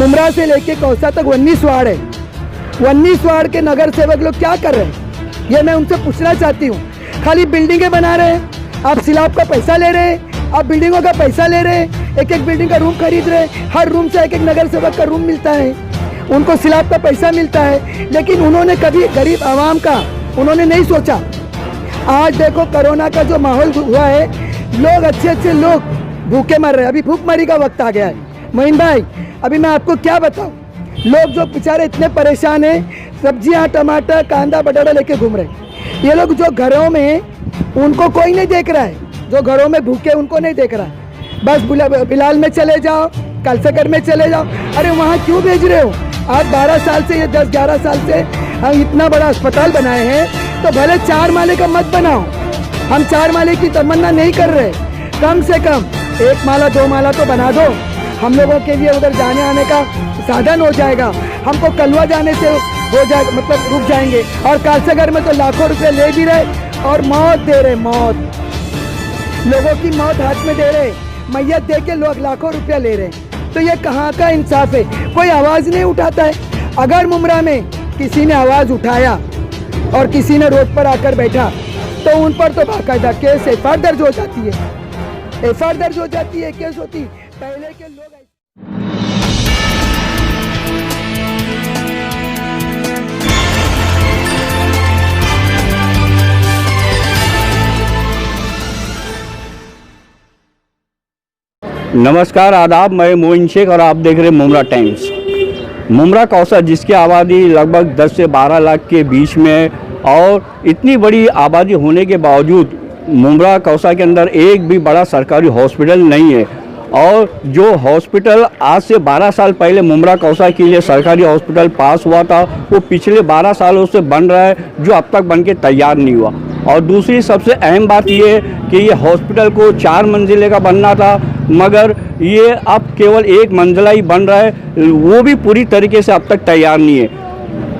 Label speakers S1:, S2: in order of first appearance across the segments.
S1: मुमरा से लेके कौसा तक 19 वार्ड है। 19 वार्ड के नगर सेवक लोग क्या कर रहे हैं, ये मैं उनसे पूछना चाहती हूँ। खाली बिल्डिंगें बना रहे हैं, आप सिलाब का पैसा ले रहे हैं, आप बिल्डिंगों का पैसा ले रहे हैं, एक एक बिल्डिंग का रूम खरीद रहे हैं, हर रूम से एक एक नगर सेवक का रूम मिलता है, उनको सिलाब का पैसा मिलता है, लेकिन उन्होंने कभी गरीब आवाम का उन्होंने नहीं सोचा। आज देखो कोरोना का जो माहौल हुआ है, लोग अच्छे लोग भूखे मर रहे हैं। अभी भूखमरी का वक्त आ गया है मोइन भाई। अभी मैं आपको क्या बताऊं, लोग जो बेचारे इतने परेशान हैं, सब्जियां टमाटर कांदा बटाटा लेके घूम रहे हैं। ये लोग जो घरों में, उनको कोई नहीं देख रहा है, जो घरों में भूखे उनको नहीं देख रहा है। बस बिलाल में चले जाओ, कलसकर में चले जाओ। अरे वहाँ क्यों भेज रहे हो? आज 12 साल से, ये 10-11 साल से हम इतना बड़ा अस्पताल बनाए हैं, तो भले 4 माले का मत बनाओ। हम 4 माले की तमन्ना नहीं कर रहे, कम से कम 1 माला 2 माला तो बना दो। हम लोगों के लिए उधर जाने आने का साधन हो जाएगा। हमको कलवा जाने से हो जाएगा, मतलब रुक जाएंगे। और कालसागर में तो लाखों रुपए ले भी रहे और मौत दे रहे, मौत, लोगों की मौत हाथ में दे रहे, मैयत दे के लोग लाखों रुपया ले रहे हैं। तो ये कहाँ का इंसाफ है? कोई आवाज़ नहीं उठाता है। अगर मुमरा में किसी ने आवाज़ उठाया और किसी ने रोड पर आकर बैठा, तो उन पर तो बाकायदा केस एफआईआर दर्ज हो जाती है, एफआईआर दर्ज हो जाती है, केस होती। पहले के लोग
S2: नमस्कार, आदाब। मैं मोइन शेख और आप देख रहे हैं मुमरा टाइम्स। मुमरा कौसा, जिसकी आबादी लगभग 10 से 12 लाख के बीच में है, और इतनी बड़ी आबादी होने के बावजूद मुमरा कौसा के अंदर एक भी बड़ा सरकारी हॉस्पिटल नहीं है। और जो हॉस्पिटल आज से 12 साल पहले मुमरा कौसा के लिए सरकारी हॉस्पिटल पास हुआ था, वो पिछले 12 सालों से बन रहा है, जो अब तक बन के तैयार नहीं हुआ। और दूसरी सबसे अहम बात ये है कि ये हॉस्पिटल को 4 मंजिले का बनना था, मगर ये अब केवल 1 मंजिला ही बन रहा है, वो भी पूरी तरीके से अब तक तैयार नहीं है।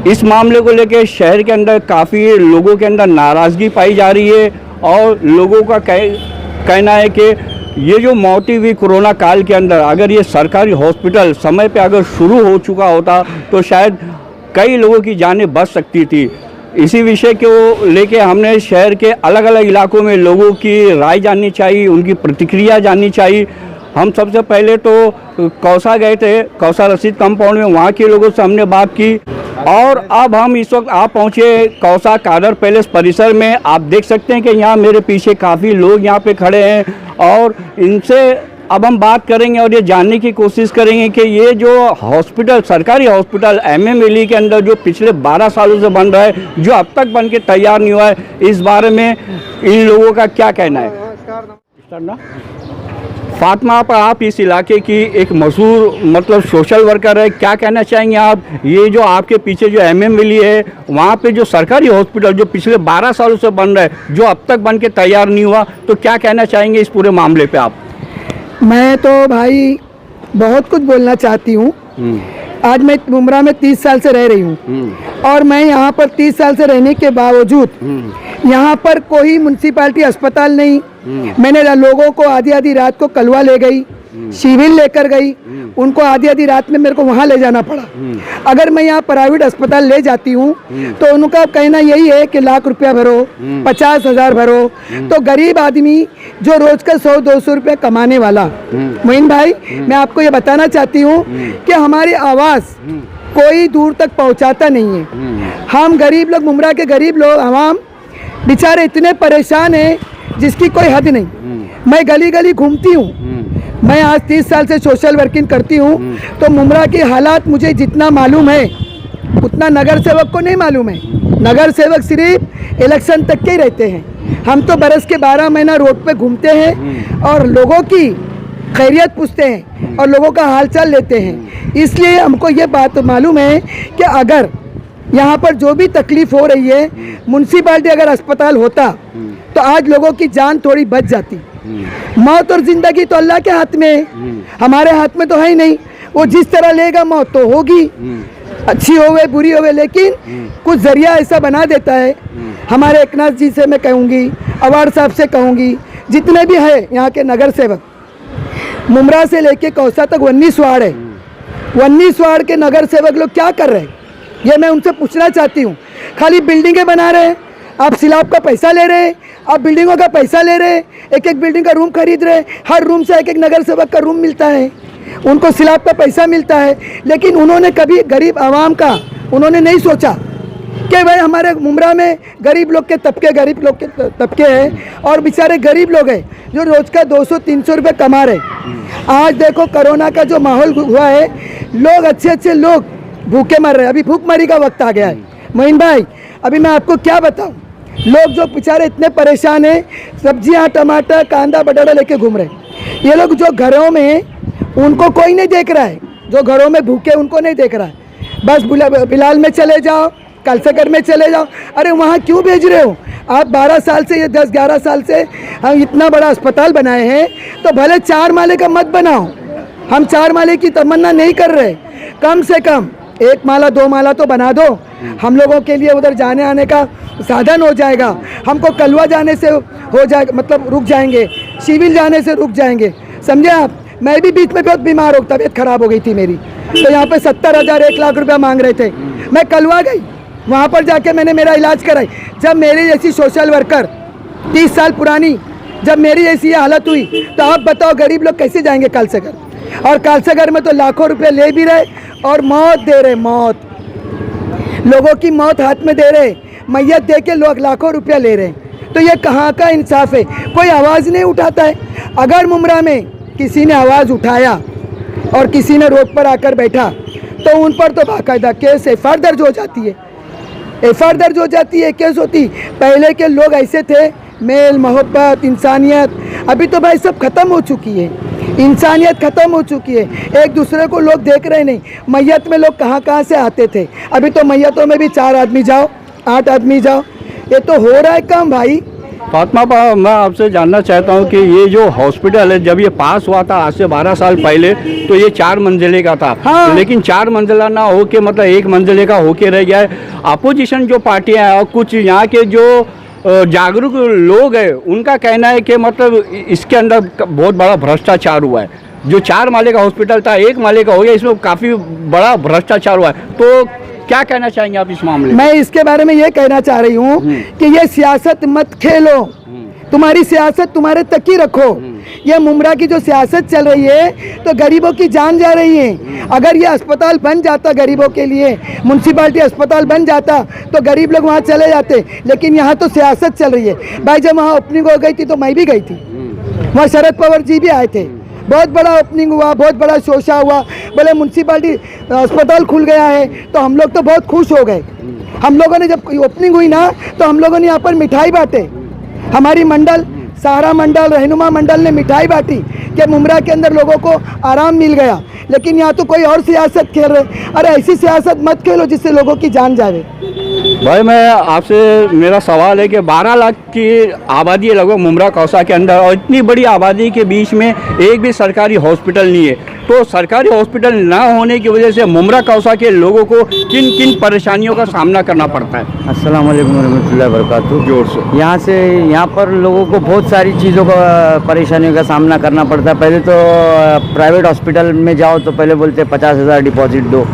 S2: इस मामले को लेकर शहर के अंदर काफ़ी लोगों के अंदर नाराज़गी पाई जा रही है, और लोगों का कहना है कि ये जो मौती हुई कोरोना काल के अंदर, अगर ये सरकारी हॉस्पिटल समय पे अगर शुरू हो चुका होता तो शायद कई लोगों की जानें बच सकती थी। इसी विषय को लेके हमने शहर के अलग अलग इलाकों में लोगों की राय जाननी चाहिए, उनकी प्रतिक्रिया जाननी चाहिए। हम सबसे पहले तो कौसा गए थे, कौसा रशीद कंपाउंड में, वहाँ के लोगों से हमने बात की। और अब हम इस वक्त आप पहुँचे कौसा कादर पैलेस परिसर में। आप देख सकते हैं कि यहाँ मेरे पीछे काफ़ी लोग यहाँ पे खड़े हैं, और इनसे अब हम बात करेंगे और ये जानने की कोशिश करेंगे कि ये जो हॉस्पिटल, सरकारी हॉस्पिटल MMLE के अंदर जो पिछले 12 सालों से बन रहा है, जो अब तक बन के तैयार नहीं हुआ है, इस बारे में इन लोगों का क्या कहना है। फातिमा, पर आप इस इलाके की एक मशहूर मतलब सोशल वर्कर है, क्या कहना चाहेंगे आप? ये जो आपके पीछे जो MMLE है, वहाँ पे जो सरकारी हॉस्पिटल जो पिछले 12 सालों से बन रहा है, जो अब तक बन के तैयार नहीं हुआ, तो क्या कहना चाहेंगे इस पूरे मामले पे आप?
S1: मैं तो भाई बहुत कुछ बोलना चाहती हूँ। आज मैं मुमरा में 30 साल से रह रही हूँ, और मैं यहाँ पर 30 साल से रहने के बावजूद यहाँ पर कोई म्युनिसिपैलिटी अस्पताल नहीं। मैंने लोगों को आधी रात को कलवा ले गई, सिविल लेकर गई, उनको आधी रात में मेरे को वहाँ ले जाना पड़ा। अगर मैं यहाँ प्राइवेट अस्पताल ले जाती हूँ तो उनका कहना यही है कि लाख रुपया भरो, 50,000 भरो। तो गरीब आदमी जो रोज का 100-200 रुपये कमाने वाला, मोइन भाई, मैं आपको ये बताना चाहती हूँ कि हमारी आवाज़ कोई दूर तक पहुँचाता नहीं है। हम गरीब लोग, मुमरा के गरीब लोग, आवाम बेचारे इतने परेशान हैं जिसकी कोई हद नहीं। मैं गली गली घूमती हूँ, मैं आज 30 साल से सोशल वर्किंग करती हूँ, तो मुमरा के हालात मुझे जितना मालूम है उतना नगर सेवक को नहीं मालूम है। नगर सेवक सिर्फ इलेक्शन तक के ही रहते हैं। हम तो बरस के 12 महीना रोड पे घूमते हैं और लोगों की खैरियत पूछते हैं और लोगों का हालचाल लेते हैं। इसलिए हमको ये बात मालूम है कि अगर यहाँ पर जो भी तकलीफ़ हो रही है, म्युनिसिपैलिटी अगर अस्पताल होता तो आज लोगों की जान थोड़ी बच जाती। मौत और ज़िंदगी तो अल्लाह के हाथ में है, हमारे हाथ में तो है ही नहीं। वो जिस तरह लेगा मौत तो होगी, अच्छी होवे बुरी होवे, लेकिन कुछ ज़रिया ऐसा बना देता है। हमारे एकनाथ जी से मैं कहूँगी, अवार्ड साहब से कहूँगी, जितने भी है यहाँ के नगर सेवक, मुमरा से लेके कौसा तक 19 वार्ड है। 19 वार्ड के नगर सेवक लोग क्या कर रहे हैं, ये मैं उनसे पूछना चाहती हूँ। खाली बिल्डिंगें बना रहे हैं, आप सिलाब का पैसा ले रहे हैं, आप बिल्डिंगों का पैसा ले रहे हैं, एक एक बिल्डिंग का रूम खरीद रहे हैं, हर रूम से एक एक नगर सेवक का रूम मिलता है, उनको सिलाब का पैसा मिलता है। लेकिन उन्होंने कभी गरीब आवाम का उन्होंने नहीं सोचा कि भाई हमारे मुमरा में गरीब लोग के तबके हैं और बेचारे गरीब लोग हैं जो रोज़ का 200-300 रुपये कमा रहे। आज देखो कोरोना का जो माहौल हुआ है, लोग अच्छे लोग भूखे मर रहे हैं। अभी भूखमरी का वक्त आ गया है मोइन भाई। अभी मैं आपको क्या बताऊं, लोग जो बेचारे इतने परेशान हैं, सब्जियां, टमाटर, कांदा, बटाटा लेके घूम रहे हैं। ये लोग जो घरों में, उनको कोई नहीं देख रहा है, जो घरों में भूखे उनको नहीं देख रहा है। बस बिलाल में चले जाओ, कलसकर में चले जाओ। अरे वहाँ क्यों भेज रहे हो आप? 12 साल से, ये 10-11 साल से हम इतना बड़ा अस्पताल बनाए हैं, तो भले 4 माले का मत बनाओ। हम 4 माले की तमन्ना नहीं कर रहे, कम से कम 1 माला 2 माला तो बना दो। हम लोगों के लिए उधर जाने आने का साधन हो जाएगा। हमको कलवा जाने से हो जाएगा, मतलब रुक जाएंगे, सिविल जाने से रुक जाएंगे, समझे आप? मैं भी बीच में बहुत बीमार हो, तबीयत खराब हो गई थी मेरी, तो यहाँ पे 70,000 1 लाख रुपया मांग रहे थे। मैं कलवा गई, वहाँ पर जाके मैंने मेरा इलाज कराई। जब मेरी जैसी सोशल वर्कर 30 साल पुरानी, जब मेरी जैसी हालत हुई, तो आप बताओ गरीब लोग कैसे जाएंगे कालसगर? और कालसगर में तो लाखों रुपए ले भी रहे और मौत दे रहे, मौत, लोगों की मौत हाथ में दे रहे, मैयत दे के लोग लाखों रुपया ले रहे। तो ये कहाँ का इंसाफ है? कोई आवाज़ नहीं उठाता है। अगर मुमरा में किसी ने आवाज़ उठाया और किसी ने रोड पर आकर बैठा, तो उन पर तो बाकायदा केस FIR दर्ज हो जाती है, FIR दर्ज हो जाती है, केस होती। पहले के लोग ऐसे थे, मेल मोहब्बत, इंसानियत। अभी तो भाई सब ख़त्म हो चुकी है, इंसानियत ख़त्म हो चुकी है। एक दूसरे को लोग देख रहे नहीं। मैयत में लोग कहाँ से आते थे, अभी तो मैयतों में भी 4 आदमी जाओ, 8 आदमी जाओ। ये तो हो रहा है कम भाई।
S2: फातिमा, मैं आपसे जानना चाहता हूँ कि ये जो हॉस्पिटल है, जब ये पास हुआ था आज से 12 साल पहले, तो ये 4 मंजिले का था।
S1: हाँ।
S2: लेकिन 4 मंजिला ना हो के मतलब 1 मंजिले का होके रह गया है। अपोजिशन जो पार्टियां हैं और कुछ यहाँ के जो जागरूक लोग हैं, उनका कहना है कि मतलब इसके अंदर बहुत बड़ा भ्रष्टाचार हुआ है। जो 4 माले का हॉस्पिटल था 1 माले का हो गया, इसमें काफ़ी बड़ा भ्रष्टाचार हुआ है। तो क्या कहना चाहेंगे आप इस मामले में?
S1: मैं इसके बारे में ये कहना चाह रही हूँ कि ये सियासत मत खेलो, तुम्हारी सियासत तुम्हारे तक ही रखो। ये मुमरा की जो सियासत चल रही है, तो गरीबों की जान जा रही है। अगर ये अस्पताल बन जाता गरीबों के लिए, म्यूनसिपालिटी अस्पताल बन जाता, तो गरीब लोग वहाँ चले जाते। लेकिन यहाँ तो सियासत चल रही है। भाई जब वहाँ ओपनिंग हो गई थी तो मैं भी गई थी, वहाँ शरद पवार जी भी आए थे, बहुत बड़ा ओपनिंग हुआ, बहुत बड़ा शोशा हुआ, बोले म्यूनसिपालिटी अस्पताल खुल गया है। तो हम लोग तो बहुत खुश हो गए। हम लोगों ने जब ओपनिंग हुई ना, तो हम लोगों ने यहाँ पर मिठाई बांटे, हमारी मंडल, सहारा मंडल, रहनुमा मंडल ने मिठाई बांटी कि मुमरा के अंदर लोगों को आराम मिल गया। लेकिन यहाँ तो कोई और सियासत खेल रहे। अरे ऐसी सियासत मत खेलो जिससे लोगों की जान जाए।
S2: भाई मैं आपसे, मेरा सवाल है कि 12 लाख की आबादी है लगभग मुमरा कौसा के अंदर, और इतनी बड़ी आबादी के बीच में एक भी सरकारी हॉस्पिटल नहीं है। तो सरकारी हॉस्पिटल ना होने की वजह से मुमरा कौसा के लोगों को किन किन परेशानियों का सामना करना पड़ता है?
S3: अस्सलाम वालेकुम रहमतुल्लाहि व बरकातुहू।
S2: जोर से।
S3: यहाँ पर लोगों को बहुत सारी चीज़ों का परेशानियों का सामना करना पड़ता है। पहले तो प्राइवेट हॉस्पिटल में जाओ तो पहले बोलते 50,000 डिपॉजिट दो,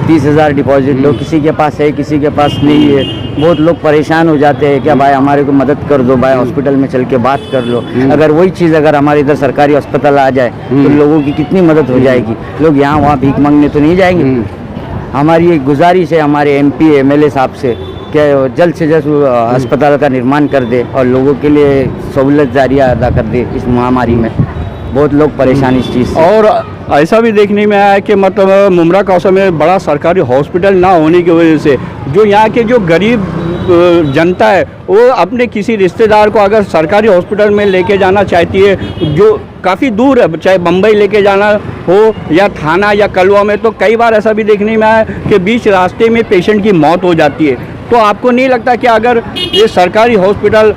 S3: 30,000 डिपॉजिट दो, किसी के पास है किसी के पास नहीं है। बहुत लोग परेशान हो जाते हैं कि भाई हमारे को मदद कर दो, भाई हॉस्पिटल में चल के बात कर लो। अगर वही चीज़ अगर हमारे इधर सरकारी अस्पताल आ जाए तो लोगों की कितनी मदद हो जाएगी। लोग यहाँ वहाँ भीख मांगने तो नहीं जाएंगे। हमारी एक गुजारिश है हमारे MP MLA साहब से कि जल्द से जल्द अस्पताल का निर्माण कर दे और लोगों के लिए सहूलत जारिया अदा कर दे। इस महामारी में बहुत लोग परेशान इस चीज़ से।
S2: और ऐसा भी देखने में आया कि मतलब मुमरा कौसा में बड़ा सरकारी हॉस्पिटल ना होने की वजह से जो यहाँ के जो गरीब जनता है, वो अपने किसी रिश्तेदार को अगर सरकारी हॉस्पिटल में लेके जाना चाहती है, जो काफ़ी दूर है, चाहे बम्बई लेके जाना हो या थाना या कलवा में, तो कई बार ऐसा भी देखने में आया कि बीच रास्ते में पेशेंट की मौत हो जाती है। तो आपको नहीं लगता कि अगर ये सरकारी हॉस्पिटल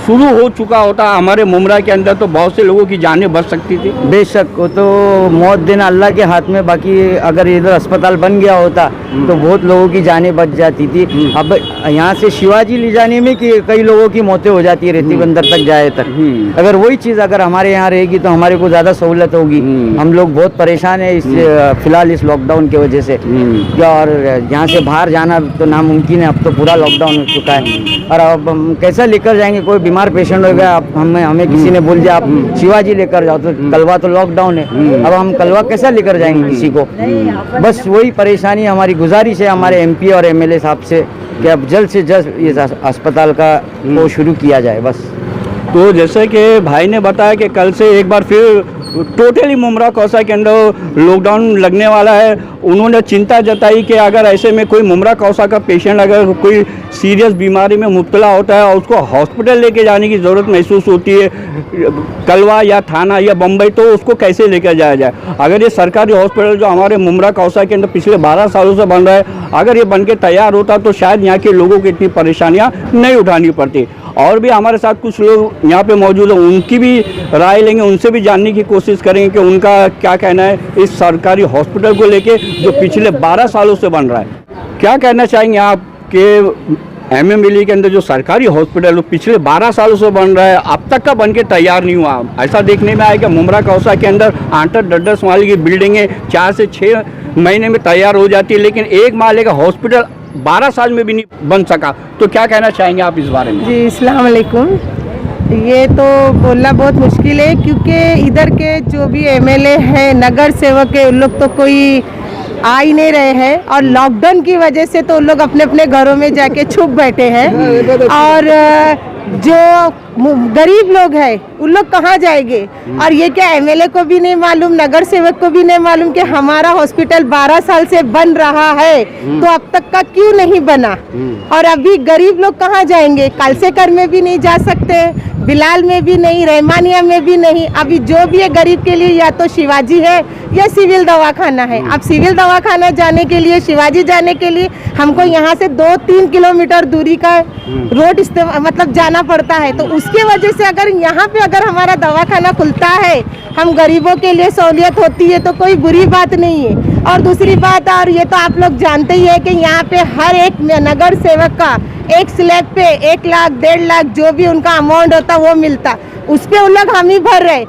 S2: शुरू हो चुका होता हमारे मुमरा के अंदर तो बहुत से लोगों की जानें बच सकती थी।
S3: बेशक वो तो मौत देना अल्लाह के हाथ में, बाकी अगर इधर अस्पताल बन गया होता तो बहुत लोगों की जानें बच जाती थी। अब यहाँ से शिवाजी ले जाने में कि कई लोगों की मौतें हो जाती है रेती बंदर तक जाए तक। अगर वही चीज़ अगर हमारे यहाँ रहेगी तो हमारे को ज़्यादा सहूलत होगी। हम लोग बहुत परेशान है इस फिलहाल इस लॉकडाउन की वजह से, और यहाँ से बाहर जाना तो नामुमकिन है। अब तो पूरा लॉकडाउन हो चुका है और अब हम कैसा लेकर जाएंगे? कोई बीमार पेशेंट हो गया, अब हमें किसी ने बोल दिया आप शिवाजी लेकर जाओ, तो कलवा तो लॉकडाउन है, अब हम कलवा कैसा लेकर जाएंगे किसी को? बस वही परेशानी। हमारी गुजारिश है हमारे MP और MLA साहब से कि अब जल्द से जल्द इस अस्पताल का वो शुरू किया जाए बस।
S2: तो जैसे कि भाई ने बताया कि कल से एक बार फिर टोटली मुमरा कौसा के अंदर लॉकडाउन लगने वाला है। उन्होंने चिंता जताई कि अगर ऐसे में कोई मुमरा कौसा का पेशेंट अगर कोई सीरियस बीमारी में मुब्तला होता है और उसको हॉस्पिटल लेके जाने की ज़रूरत महसूस होती है, कलवा या थाना या बम्बई, तो उसको कैसे लेकर जाया जाए? अगर ये सरकारी हॉस्पिटल जो हमारे मुमरा कौसा के अंदर पिछले 12 सालों से बन रहा है, अगर ये बन के तैयार होता तो शायद यहाँ के लोगों को इतनी परेशानियाँ नहीं उठानी पड़ती। और भी हमारे साथ कुछ लोग यहाँ पे मौजूद हैं, उनकी भी राय लेंगे, उनसे भी जानने की कोशिश करेंगे कि उनका क्या कहना है इस सरकारी हॉस्पिटल को लेके जो पिछले 12 सालों से बन रहा है। क्या कहना चाहेंगे आप कि MMLA के अंदर जो सरकारी हॉस्पिटल वो पिछले 12 सालों से बन रहा है, अब तक का बन के तैयार नहीं हुआ? ऐसा देखने में आया कि मुमरा कौसा के अंदर 8-10 माले की बिल्डिंगें 4 से 6 महीने में तैयार हो जाती है, लेकिन एक माले का हॉस्पिटल 12 साल में भी नहीं बन सका। तो क्या कहना चाहेंगे आप इस बारे में?
S4: जी अस्सलाम वालेकुम। ये तो बोलना बहुत मुश्किल है क्योंकि इधर के जो भी MLA हैं, नगर सेवक है, उन लोग तो कोई आ ही नहीं रहे हैं और लॉकडाउन की वजह से तो उन लोग अपने अपने घरों में जाके छुप बैठे हैं। और जो गरीब लोग हैं उन लोग कहाँ जाएंगे? और ये क्या MLA को भी नहीं मालूम, नगर सेवक को भी नहीं मालूम कि हमारा हॉस्पिटल 12 साल से बन रहा है तो अब तक का क्यों नहीं बना? और अभी गरीब लोग कहाँ जाएंगे? कालसेकर में भी नहीं जा सकते, बिलाल में भी नहीं, रहमानिया में भी नहीं। अभी जो भी है गरीब के लिए या तो शिवाजी है या सिविल दवाखाना है। अब सिविल दवाखाना जाने के लिए, शिवाजी जाने के लिए हमको यहाँ से 2-3 किलोमीटर दूरी का रोड मतलब जाना पड़ता है। तो उसके वजह से अगर यहाँ पे अगर हमारा दवाखाना खुलता है, हम गरीबों के लिए सहूलियत होती है तो कोई बुरी बात नहीं है। और दूसरी बात, और ये तो आप लोग जानते ही है कि यहाँ पे हर एक नगर सेवक का एक स्लैब पे 1 लाख 1.5 लाख जो भी उनका अमाउंट होता वो मिलता, उस पे उन लोग हम ही भर रहे,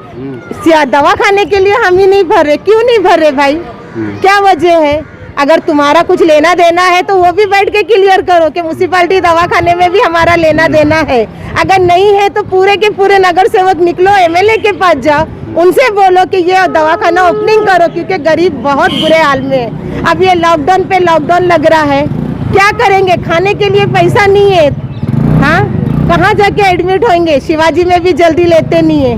S4: दवाखाने के लिए हम ही नहीं भर रहे। क्यों नहीं भर रहे भाई? क्या वजह है? अगर तुम्हारा कुछ लेना देना है तो वो भी बैठ के क्लियर करो कि म्यूनसिपालिटी दवाखाने में भी हमारा लेना देना है। अगर नहीं है तो पूरे के पूरे नगर सेवक निकलो, MLA के पास जाओ, उनसे बोलो कि ये दवाखाना ओपनिंग करो क्योंकि गरीब बहुत बुरे हाल में है। अब ये लॉकडाउन पे लॉकडाउन लग रहा है, क्या करेंगे? खाने के लिए पैसा नहीं है, हाँ कहाँ जाके एडमिट होंगे? शिवाजी में भी जल्दी लेते नहीं है,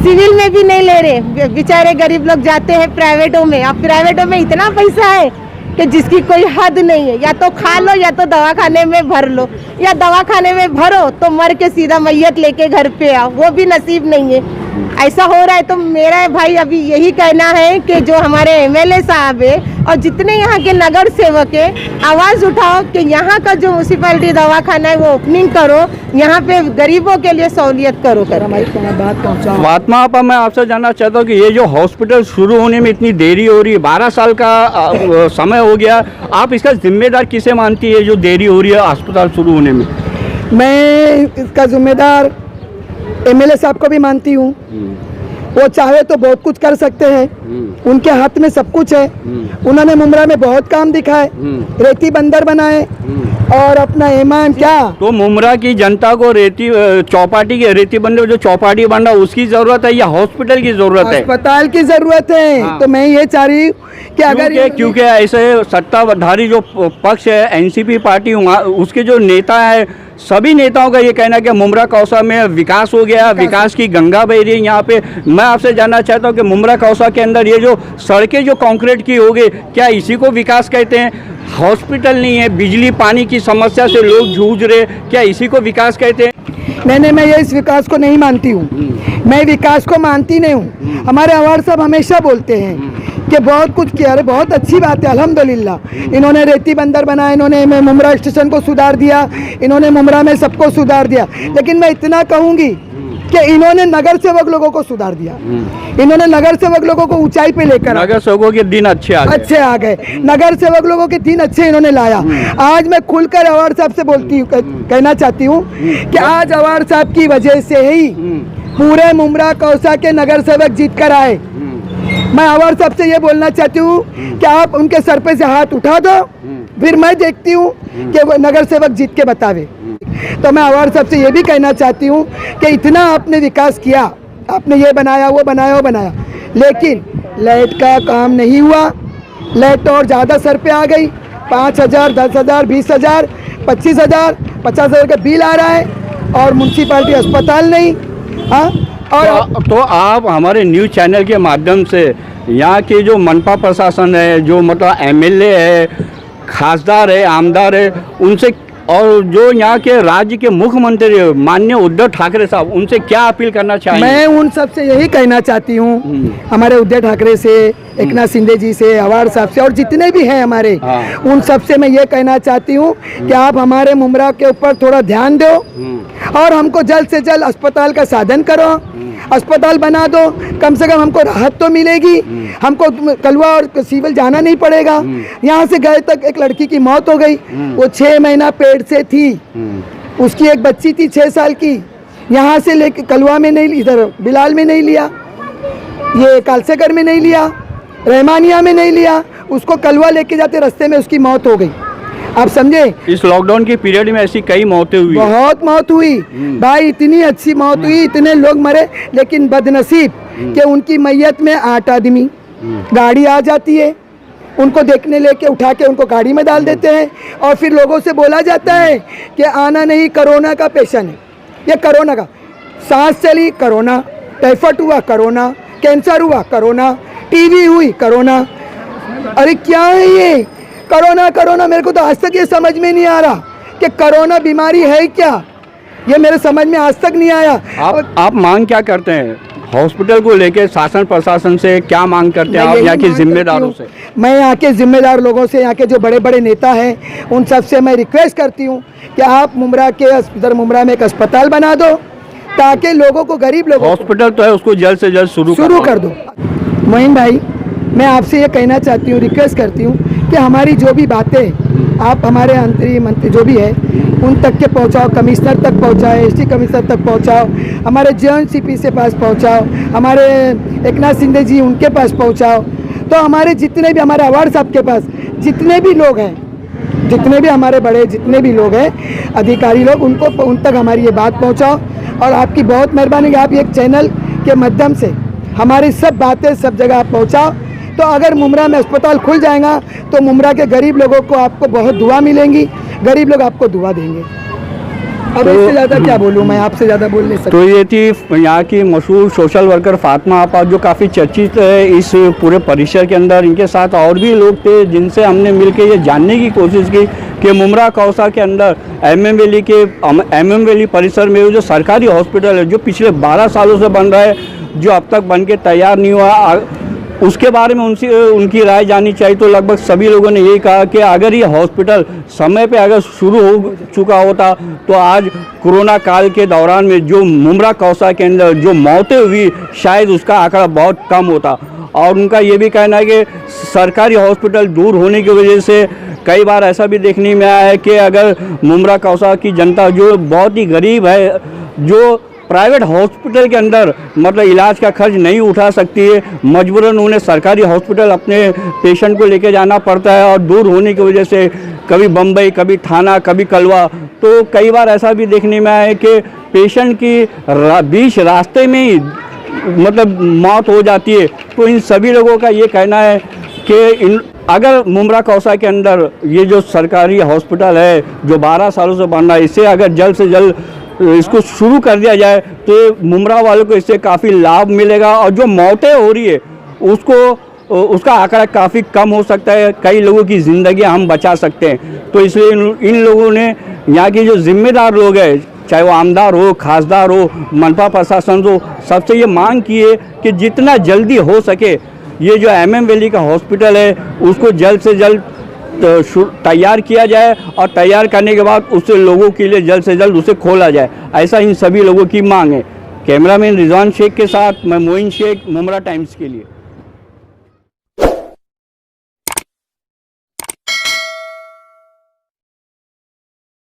S4: सिविल में भी नहीं ले रहे। बेचारे गरीब लोग जाते हैं प्राइवेटों में। अब प्राइवेटों में इतना पैसा है कि जिसकी कोई हद नहीं है। या तो खा लो या तो दवाखाने में भर लो, या दवाखाने में भरो तो मर के सीधा मैयत लेके घर पे आओ, वो भी नसीब नहीं है। ऐसा हो रहा है। तो मेरा भाई अभी यही कहना है कि जो हमारे MLA साहब है और जितने यहाँ के नगर सेवक है, आवाज़ उठाओ कि यहाँ का जो म्यूनसिपालिटी दवाखाना है वो ओपनिंग करो, यहाँ पे गरीबों के लिए सहूलियत करो।
S2: फातिमा आपा, मैं आपसे जानना चाहता हूँ कि ये जो हॉस्पिटल शुरू होने में इतनी देरी हो रही है, 12 साल का समय हो गया, आप इसका जिम्मेदार किसे मानती है जो देरी हो रही है अस्पताल शुरू होने में?
S1: मैं इसका जिम्मेदार MLA साहब को भी मानती हूँ। वो चाहे तो बहुत कुछ कर सकते हैं, उनके हाथ में सब कुछ है। उन्होंने मुमरा में बहुत काम दिखाए, रेती बंदर बनाए और अपना ईमान क्या।
S2: तो मुमरा की जनता को रेती चौपाटी की रेती बंदर जो चौपाटी बन रहा उसकी जरूरत है या हॉस्पिटल की जरूरत है?
S1: अस्पताल की जरूरत है।
S2: हाँ।
S1: तो मैं ये चाह रही हूँ कि अगर
S2: क्योंकि ऐसे सत्ताधारी जो पक्ष है NCP पार्टी, उसके जो नेता है, सभी नेताओं का ये कहना है कि मुमरा कौसा में विकास हो गया, विकास की गंगा बह रही है यहाँ पे। मैं आपसे जानना चाहता हूँ कि मुमरा कौसा के अंदर ये जो सड़कें जो कंक्रीट की हो गई, क्या इसी को विकास कहते हैं? हॉस्पिटल नहीं है, बिजली पानी की समस्या से लोग जूझ रहे, क्या इसी को विकास कहते हैं?
S1: नहीं, मैं ये इस विकास को नहीं मानती हूँ। मैं विकास को मानती नहीं हूँ। हमारे अवार्ड साहब हमेशा बोलते हैं कि बहुत कुछ किया, अरे बहुत अच्छी बात है, अल्हम्दुलिल्लाह। इन्होंने रेती बंदर बनाया, इन्होंने मुमरा स्टेशन को सुधार दिया, इन्होंने मुमरा में सबको सुधार दिया। लेकिन मैं इतना कहूँगी कि इन्होंने नगर सेवक लोगों को सुधार दिया, इन्होंने नगर सेवक लोगों को ऊंचाई पे लेकर
S2: नगर सेवकों के दिन अच्छे आ गए।
S1: नगर सेवक लोगों के दिन अच्छे इन्होंने लाया। आज मैं खुलकर अवार्ड साहब से बोलती हूँ, कहना चाहती हूँ कि आज अवार्ड साहब की वजह से ही पूरे मुमरा कौसा के नगर सेवक जीत कर आए। मैं अवार्ड साहब से ये बोलना चाहती हूँ कि आप उनके सर पे से हाथ उठा दो, फिर मैं देखती हूँ कि वो नगर सेवक जीत के बतावे। तो मैं अवार्ड साहब से ये भी कहना चाहती हूँ कि इतना आपने विकास किया, आपने ये बनाया वो बनाया वो बनाया, लेकिन लाइट का काम नहीं हुआ। लाइट और ज़्यादा सर पे आ गई, 5,000, 10,000, 20,000, 25,000, 50,000 का बिल आ रहा है और म्यूनसिपालिटी अस्पताल नहीं। हाँ, और
S2: तो आप हमारे न्यूज़ चैनल के माध्यम से यहाँ के जो मनपा प्रशासन है, जो मतलब एमएलए है, खासदार है, आमदार है, उनसे और जो यहाँ के राज्य के मुख्यमंत्री माननीय उद्धव ठाकरे साहब, उनसे क्या अपील करना चाहेंगे?
S1: मैं उन सब से यही कहना चाहती हूँ, हमारे उद्धव ठाकरे से, एकनाथ शिंदे जी से, अवार्ड साहब से और जितने भी हैं हमारे, उन सब से मैं ये कहना चाहती हूँ कि आप हमारे मुमरा के ऊपर थोड़ा ध्यान दो और हमको जल्द से जल्द अस्पताल का साधन करो, अस्पताल बना दो, कम से कम हमको राहत तो मिलेगी, हमको कलवा और सिविल जाना नहीं पड़ेगा। यहाँ से गए तक एक लड़की की मौत हो गई, वो 6 महीना पेट से थी, उसकी एक बच्ची थी 6 साल की, यहाँ से लेके कलवा में नहीं, इधर बिलाल में नहीं लिया, ये कालसेगर में नहीं लिया, रहमानिया में नहीं लिया, उसको कलवा लेके जाते रास्ते में उसकी मौत हो गई। आप समझे?
S2: इस लॉकडाउन के पीरियड में ऐसी कई मौतें हुई,
S1: बहुत मौत हुई भाई, इतनी अच्छी मौत हुई, इतने लोग मरे, लेकिन बदनसीब कि उनकी मैयत में 8 आदमी, गाड़ी आ जाती है, उनको देखने लेके उठा के उनको गाड़ी में डाल देते हैं और फिर लोगों से बोला जाता है कि आना नहीं, कोरोना का पेशेंट है, ये कोरोना का, सांस चली कोरोना, टाइफाइड हुआ कोरोना, कैंसर हुआ कोरोना, टीबी हुई कोरोना। अरे क्या है ये कोरोना? कोरोना मेरे को तो आज तक ये समझ में नहीं आ रहा कि कोरोना बीमारी है क्या, ये मेरे समझ में आज तक नहीं आया।
S2: आप मांग क्या करते हैं हॉस्पिटल को लेके? शासन प्रशासन से क्या मांग करते हैं आप, यहाँ के जिम्मेदारों से?
S1: मैं यहाँ के जिम्मेदार लोगों से, यहाँ के जो बड़े बड़े नेता हैं, उन सब से मैं रिक्वेस्ट करती हूँ कि आप मुमरा के इधर मुमरा में एक अस्पताल बना दो ताकि लोगों को, गरीब लोगों,
S2: हॉस्पिटल तो है उसको जल्द से जल्द शुरू कर दो।
S1: मोइन भाई, मैं आपसे ये कहना चाहती हूँ, रिक्वेस्ट करती हूँ कि हमारी जो भी बातें आप हमारे मंत्री जो भी है उन तक के पहुँचाओ, कमिश्नर तक पहुँचाओ, एसटी कमिश्नर तक पहुँचाओ, हमारे जॉइंट सीपी से पास पहुँचाओ, हमारे एकनाथ शिंदे जी उनके पास पहुँचाओ, तो हमारे जितने भी, हमारे अवार्ड साहब के पास जितने भी लोग हैं, जितने भी हमारे बड़े जितने भी लोग हैं अधिकारी लोग, उनको उन तक हमारी ये बात पहुँचाओ। और आपकी बहुत मेहरबानी कि आप एक चैनल के माध्यम से हमारी सब बातें सब जगह आप पहुँचाओ। तो अगर मुमरा में अस्पताल खुल जाएगा तो मुमरा के गरीब लोगों को आपको बहुत दुआ मिलेंगी, गरीब लोग आपको दुआ देंगे। अब इससे ज़्यादा क्या बोलूँ, मैं आपसे ज़्यादा बोल नहीं सकता।
S2: तो ये थी यहाँ की मशहूर सोशल वर्कर फातिमा आपा, जो काफ़ी चर्चित है इस पूरे परिसर के अंदर। इनके साथ और भी लोग थे जिनसे हमने मिलकर ये जानने की कोशिश की कि मुमरा कौसा के अंदर एमएम वैली परिसर में जो सरकारी हॉस्पिटल है, जो पिछले 12 सालों से बन रहा है, जो अब तक बन के तैयार नहीं हुआ, उसके बारे में उनकी राय जाननी चाहिए। तो लगभग सभी लोगों ने यही कहा कि अगर ये हॉस्पिटल समय पे अगर शुरू हो चुका होता तो आज कोरोना काल के दौरान में जो मुमरा कौसा के अंदर जो मौतें हुई, शायद उसका आंकड़ा बहुत कम होता। और उनका ये भी कहना है कि सरकारी हॉस्पिटल दूर होने की वजह से कई बार ऐसा भी देखने में आया है कि अगर मुमरा कौसा की जनता जो बहुत ही गरीब है, जो प्राइवेट हॉस्पिटल के अंदर मतलब इलाज का खर्च नहीं उठा सकती है, मजबूरन उन्हें सरकारी हॉस्पिटल अपने पेशेंट को लेके जाना पड़ता है। और दूर होने की वजह से कभी बम्बई, कभी थाना, कभी कलवा, तो कई बार ऐसा भी देखने में आया है कि पेशेंट की बीच रास्ते में ही मतलब मौत हो जाती है। तो इन सभी लोगों का ये कहना है कि अगर मुमरा कौसा के अंदर ये जो सरकारी हॉस्पिटल है जो 12 सालों से बन रहा है, इसे अगर जल्द से जल्द इसको शुरू कर दिया जाए तो मुमरा वालों को इससे काफ़ी लाभ मिलेगा और जो मौतें हो रही है उसका आंकड़ा काफ़ी कम हो सकता है, कई लोगों की ज़िंदगी हम बचा सकते हैं। तो इसलिए इन लोगों ने, यहाँ के जो जिम्मेदार लोग हैं, चाहे वो आमदार हो, खासदार हो, मनपा प्रशासन हो, सबसे ये मांग की है कि जितना जल्दी हो सके ये जो MM वैली का हॉस्पिटल है उसको जल्द से जल्द तैयार किया जाए और तैयार करने के बाद उससे लोगों के लिए जल्द से जल्द उसे खोला जाए, ऐसा इन सभी लोगों की मांग है। कैमरामैन रिजवान शेख के साथ मैं मोइन शेख, मुमरा टाइम्स के लिए।